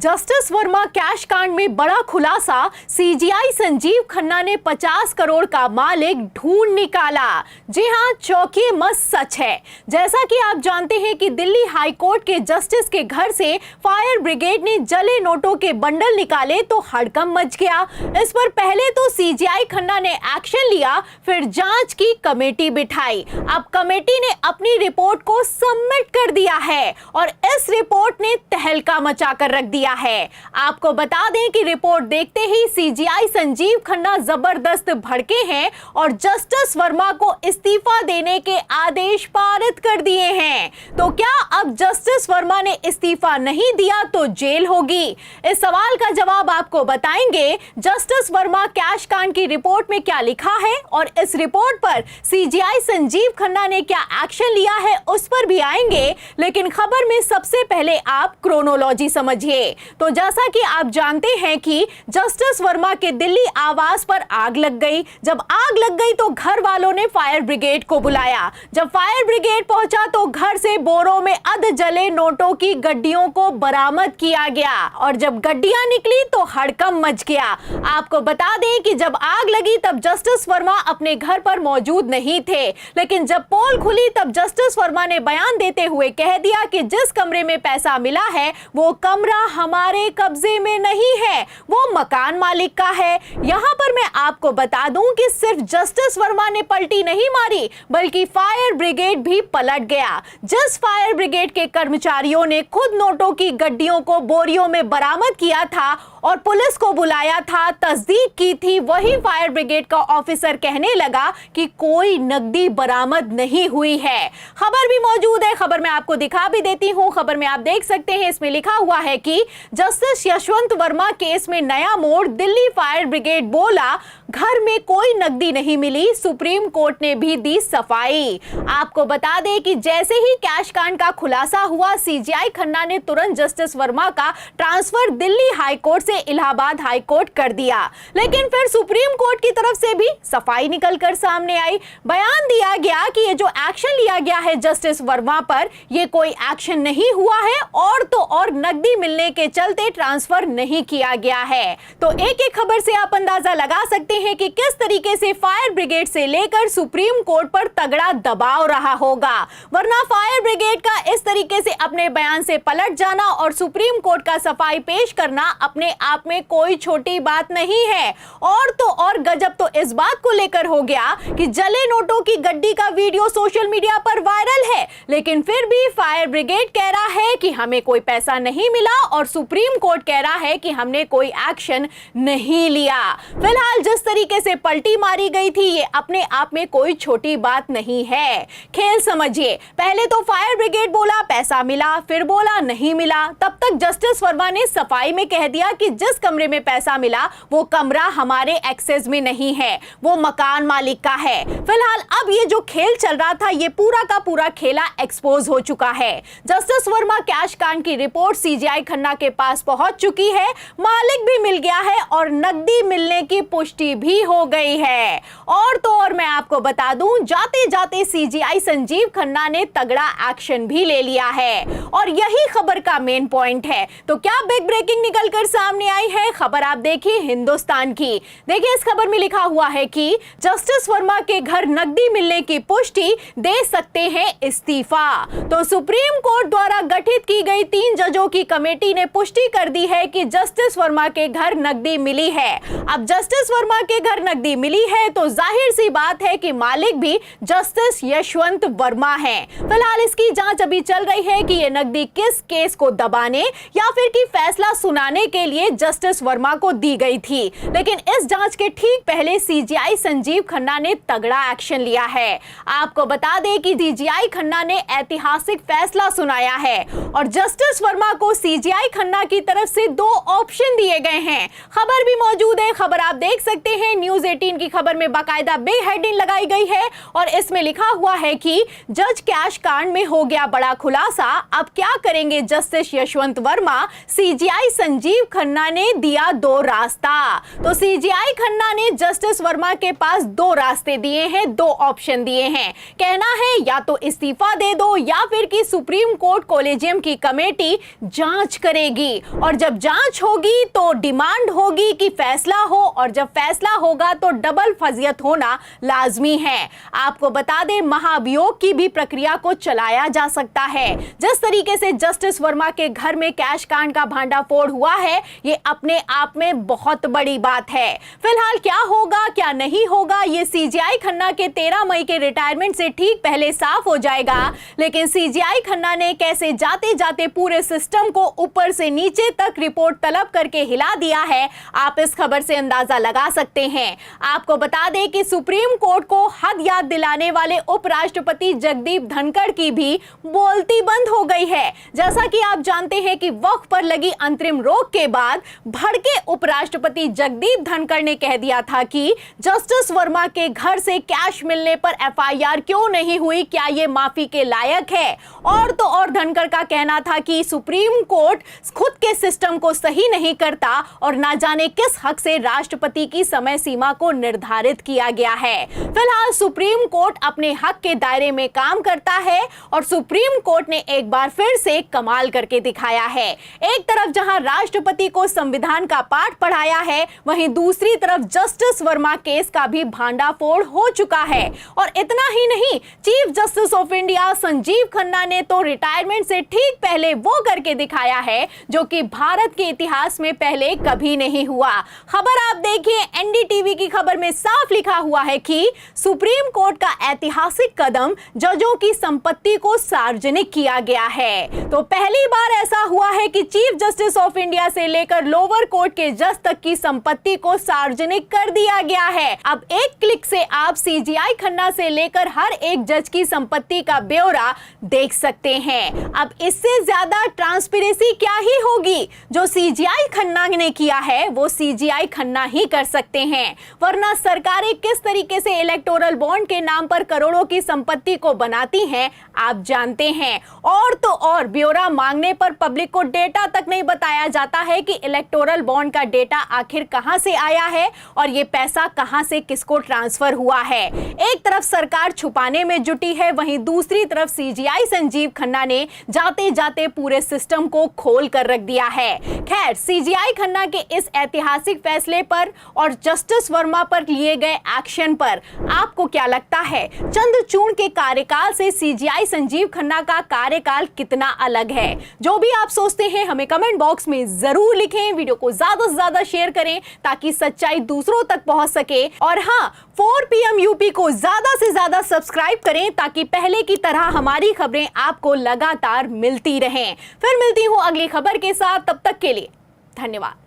Justice Verma cash कांड में बड़ा खुलासा, सीजीआई संजीव खन्ना ने 50 करोड़ का मालिक ढूंढ निकाला। जी हां, चौंकिए मत, सच है। जैसा कि आप जानते हैं कि दिल्ली हाई कोर्ट के जस्टिस के घर से फायर ब्रिगेड ने जले नोटों के बंडल निकाले तो हड़कंप मच गया। इस पर पहले तो सीजीआई खन्ना ने एक्शन लिया, फिर जांच की कमेटी बिठाई। अब कमेटी ने अपनी रिपोर्ट को सबमिट कर दिया है और इस रिपोर्ट ने तहलका मचाकर रख दिया है। आपको बता दें कि रिपोर्ट देखते ही सीजीआई संजीव खन्ना जबरदस्त भड़के हैं और जस्टिस वर्मा को इस्तीफा देने के आदेश पारित कर दिए हैं। तो क्या अब जस्टिस वर्मा ने इस्तीफा नहीं दिया तो जेल होगी? इस सवाल का जवाब आपको बताएंगे। जस्टिस वर्मा कैश कांड की रिपोर्ट में क्या लिखा है और इस रिपोर्ट पर सीजीआई संजीव खन्ना ने क्या एक्शन लिया है उस पर भी आएंगे। लेकिन खबर में सबसे पहले आप क्रोनोलॉजी समझिए। तो जैसा कि आप जानते हैं कि जस्टिस वर्मा के दिल्ली आवास पर आग लग गई। जब आग लग गई तो घर वालों ने फायर ब्रिगेड को बुलाया। जब फायर ब्रिगेड पहुंचा तो घर से बोरों में अध जले नोटों की गड्डियों को बरामद किया गया और जब गड्डियां निकली तो हड़कंप मच गया। आपको बता दें कि जब आग लगी तब जस्टिस वर्मा अपने घर पर मौजूद नहीं थे, लेकिन जब पोल खुली तब जस्टिस वर्मा ने बयान देते हुए कह दिया कि जिस कमरे में पैसा मिला है वो कमरा हमारे कब्जे में नहीं है, वो मकान मालिक का है। यहां पर मैं आपको बता दूं कि सिर्फ जस्टिस वर्मा ने पलटी नहीं मारी बल्कि फायर ब्रिगेड भी पलट गया। जिस फायर ब्रिगेड के कर्मचारियों ने खुद नोटों की गड्डियों को बोरियों में बरामद किया था और पुलिस को बुलाया था, तस्दीक की थी, वही फायर ब्रिगेड का ऑफिसर कहने लगा कि कोई नकदी बरामद नहीं हुई है। खबर भी मौजूद है, खबर मैं आपको दिखा भी देती हूं। खबर में आप देख सकते हैं, इसमें लिखा हुआ है कि जस्टिस यशवंत वर्मा केस में नया मोड़, दिल्ली फायर ब्रिगेड बोला घर में कोई नकदी नहीं मिली, सुप्रीम कोर्ट ने भी दी सफाई। आपको बता दें कि जैसे ही कैश कांड का खुलासा हुआ, सीजीआई खन्ना ने तुरंत जस्टिस वर्मा का ट्रांसफर दिल्ली हाई कोर्ट से इलाहाबाद हाई कोर्ट कर दिया। लेकिन फिर सुप्रीम कोर्ट की तरफ से भी सफाई निकलकर सामने आई। बयान दिया गया कि ये जो एक्शन लिया गया है जस्टिस वर्मा पर, ये कोई एक्शन नहीं हुआ है और तो और नकदी मिलने के चलते ट्रांसफर नहीं किया गया है। तो एक एक खबर से आप अंदाजा लगा सकते हैं कि किस तरीके से फायर ब्रिगेड से लेकर सुप्रीम कोर्ट पर तगड़ा दबाव रहा होगा। वरना फायर ब्रिगेड का इस तरीके से अपने बयान से पलट जाना और सुप्रीम कोर्ट का सफाई पेश करना अपने आप में कोई छोटी बात नहीं है। और तो और गजब तो इस बात को लेकर हो गया कि जले नोटों की गड्डी का वीडियो सोशल मीडिया पर वायरल है, लेकिन फिर भी फायर ब्रिगेड कह रहा है कि हमें कोई पैसा नहीं मिला और सुप्रीम कोर्ट कह रहा है कि हमने कोई एक्शन नहीं लिया। फिलहाल जिस तरीके से पलटी मारी गई थी, ये अपने आप में कोई छोटी बात नहीं है। खेल समझिए, पहले तो फायर ब्रिगेड बोला पैसा मिला, फिर बोला नहीं मिला। तब तक जस्टिस वर्मा ने सफाई में कह दिया कि जिस कमरे में पैसा मिला वो कमरा हमारे एक्सेस में नहीं है, वो मकान मालिक का है। फिलहाल अब ये जो खेल चल रहा था, ये पूरा का पूरा खेला एक्सपोज हो चुका है। जस्टिस वर्मा कैश कांड की रिपोर्ट सीजीआई खन्ना के पास पहुंच चुकी है, मालिक भी मिल गया है और नकदी मिलने की पुष्टि भी हो गई है। और तो और मैं आपको बता दूं, जाते जाते सीजीआई संजीव खन्ना ने तगड़ा एक्शन भी ले लिया है और यही खबर का मेन पॉइंट है। तो क्या बिग ब्रेकिंग निकलकर सामने आई है? खबर आप देखिए हिंदुस्तान की। देखिए, इस खबर में लिखा हुआ है कि जस्टिस वर्मा के घर नकदी मिलने की पुष्टि, दे सकते हैं इस्तीफा। तो सुप्रीम कोर्ट द्वारा गठित की गई 3 जजों की कमेटी ने पुष्टि कर दी है कि जस्टिस वर्मा के घर नकदी मिली है। अब जस्टिस वर्मा के घर नकदी मिली है तो जाहिर सी बात है कि मालिक भी जस्टिस यशवंत वर्मा है। फिलहाल इसकी जांच अभी चल रही है कि यह नकदी किस केस को दबाने या फिर कि फैसला सुनाने के लिए जस्टिस वर्मा को दी गई थी। लेकिन इस जांच के ठीक पहले सीजीआई संजीव खन्ना ने तगड़ा एक्शन लिया है। आपको बता दें कि सीजीआई खन्ना ने ऐतिहासिक फैसला सुनाया है और जस्टिस वर्मा को सीजीआई खन्ना की तरफ से 2 ऑप्शन दिए गए हैं। खबर भी मौजूद है, खबर आप देख सकते हैं। न्यूज़ 18 की खबर में बाकायदा बिग हेडिंग लगाई गई है और इसमें लिखा हुआ है कि जज कैश कांड में हो गया बड़ा खुलासा। खुलासा, अब क्या करेंगे जस्टिस यशवंत वर्मा, सीजीआई संजीव खन्ना ने दिया दो रास्ता। तो सीजीआई खन्ना ने जस्टिस वर्मा के पास दो रास्ते दिए हैं, दो ऑप्शन दिए हैं। कहना है या तो इस्तीफा दे दो या फिर कि सुप्रीम कोर्ट कॉलेजियम की कमेटी जांच करेगी, और जब जांच होगी तो डिमांड होगी कि फैसला हो, और जब फैसला होगा तो डबल फजियत होना लाजमी है। आपको बता दें, महाभियोग की भी प्रक्रिया को चलाया जा सकता है। जिस तरीके से जस्टिस वर्मा के घर में कैश कांड का भांडाफोड़ हुआ है, ये अपने आप में बहुत बड़ी बात है। फिलहाल क्या होगा क्या नहीं होगा, ये सीजीआई खन्ना के 13 मई के रिटायरमेंट से ठीक पहले साफ हो जाएगा। लेकिन सीजीआई खन्ना ने कैसे जाते जाते पूरे सिस्टम को ऊपर से नीचे तक रिपोर्ट तलब करके हिला दिया है, आप इस खबर से अंदाजा लगा सकते हैं। आपको बता दें कि सुप्रीम कोर्ट को हद याद दिलाने वाले उपराष्ट्रपति जगदीप धनखड़ की भी बोलती बंद हो गई है। जैसा कि आप जानते हैं कि वक्फ पर लगी अंतरिम रोक के बाद भड़के उपराष्ट्रपति जगदीप धनखड़ ने कह दिया था कि जस्टिस वर्मा के घर से कैश मिलने पर एफआईआर क्यों नहीं हुई, क्या ये माफी के लायक है। और तो और धनखड़ का कहना था कि सुप्रीम कोर्ट खुद के सिस्टम को सही नहीं करता और ना जाने किस हक से राष्ट्रपति की समय सीमा को निर्धारित किया गया है। फिलहाल सुप्रीम कोर्ट अपने हक के दायरे में काम करता है और सुप्रीम कोर्ट ने एक बार फिर से कमाल करके दिखाया है। एक तरफ जहां राष्ट्रपति को संविधान का पाठ पढ़ाया है, वहीं दूसरी तरफ जस्टिस वर्मा केस का भी भांडाफोड़ हो चुका है। और इतना ही नहीं, chief justice of India Sanjeev Khanna ने तो रिटायरमेंट से ठीक पहले वो करके दिखाया है जो कि भारत के इतिहास में पहले कभी नहीं हुआ। खबर आप देखिए, एनडीटीवी की खबर में साफ लिखा हुआ है कि सुप्रीम कोर्ट का ऐतिहासिक कदम, जजों की संपत्ति को सार्वजनिक किया गया है। तो पहली बार ऐसा हुआ है कि चीफ जस्टिस ऑफ इंडिया से लेकर लोअर कोर्ट के जज तक की संपत्ति को सार्वजनिक कर दिया गया है। अब एक क्लिक से आप सीजीआई खन्ना से लेकर हर एक जज की संपत्ति का ब्यौरा देख सकते हैं। अब इससे ज्यादा ट्रांसपेरेंसी क्या ही होगी। जो सीजीआई खन्ना ने किया है वो सीजीआई खन्ना ही कर सकते हैं, वरना सरकारें किस तरीके से इलेक्टोरल बॉन्ड के नाम पर करोड़ों की संपत्ति को बनाती हैं आप जानते हैं। और तो और ब्यौरा मांगने पर पब्लिक को डेटा तक नहीं बताया जाता है कि इलेक्टोरल बॉन्ड का डेटा आखिर कहां से आया है और ये पैसा कहां से किसको ट्रांसफर हुआ है। एक तरफ सरकार छुपाने में जुटी है, वहीं दूसरी तरफ सीजीआई संजीव खन्ना ने जाते जाते पूरे सिस्टम को खोल कर रख दिया है। खैर, सीजीआई खन्ना के इस ऐतिहासिक फैसले पर और जस्टिस वर्मा पर लिए गए एक्शन पर आपको क्या लगता है? चंद्रचूड़ के कार्यकाल से सीजीआई संजीव खन्ना का कार्यकाल कितना अलग है? जो भी आप सोचते हैं हमें कमेंट बॉक्स में जरूर लिखें। वीडियो को ज्यादा से ज्यादा शेयर करें ताकि सच्चाई दूसरों तक पहुंच सके। और हाँ, 4 PM यूपी को ज्यादा से ज्यादा सब्सक्राइब करें ताकि पहले की तरह हमारी खबरें आपको लगातार मिलती रहें। फिर मिलती हूं अगली खबर के साथ, तब तक के लिए धन्यवाद।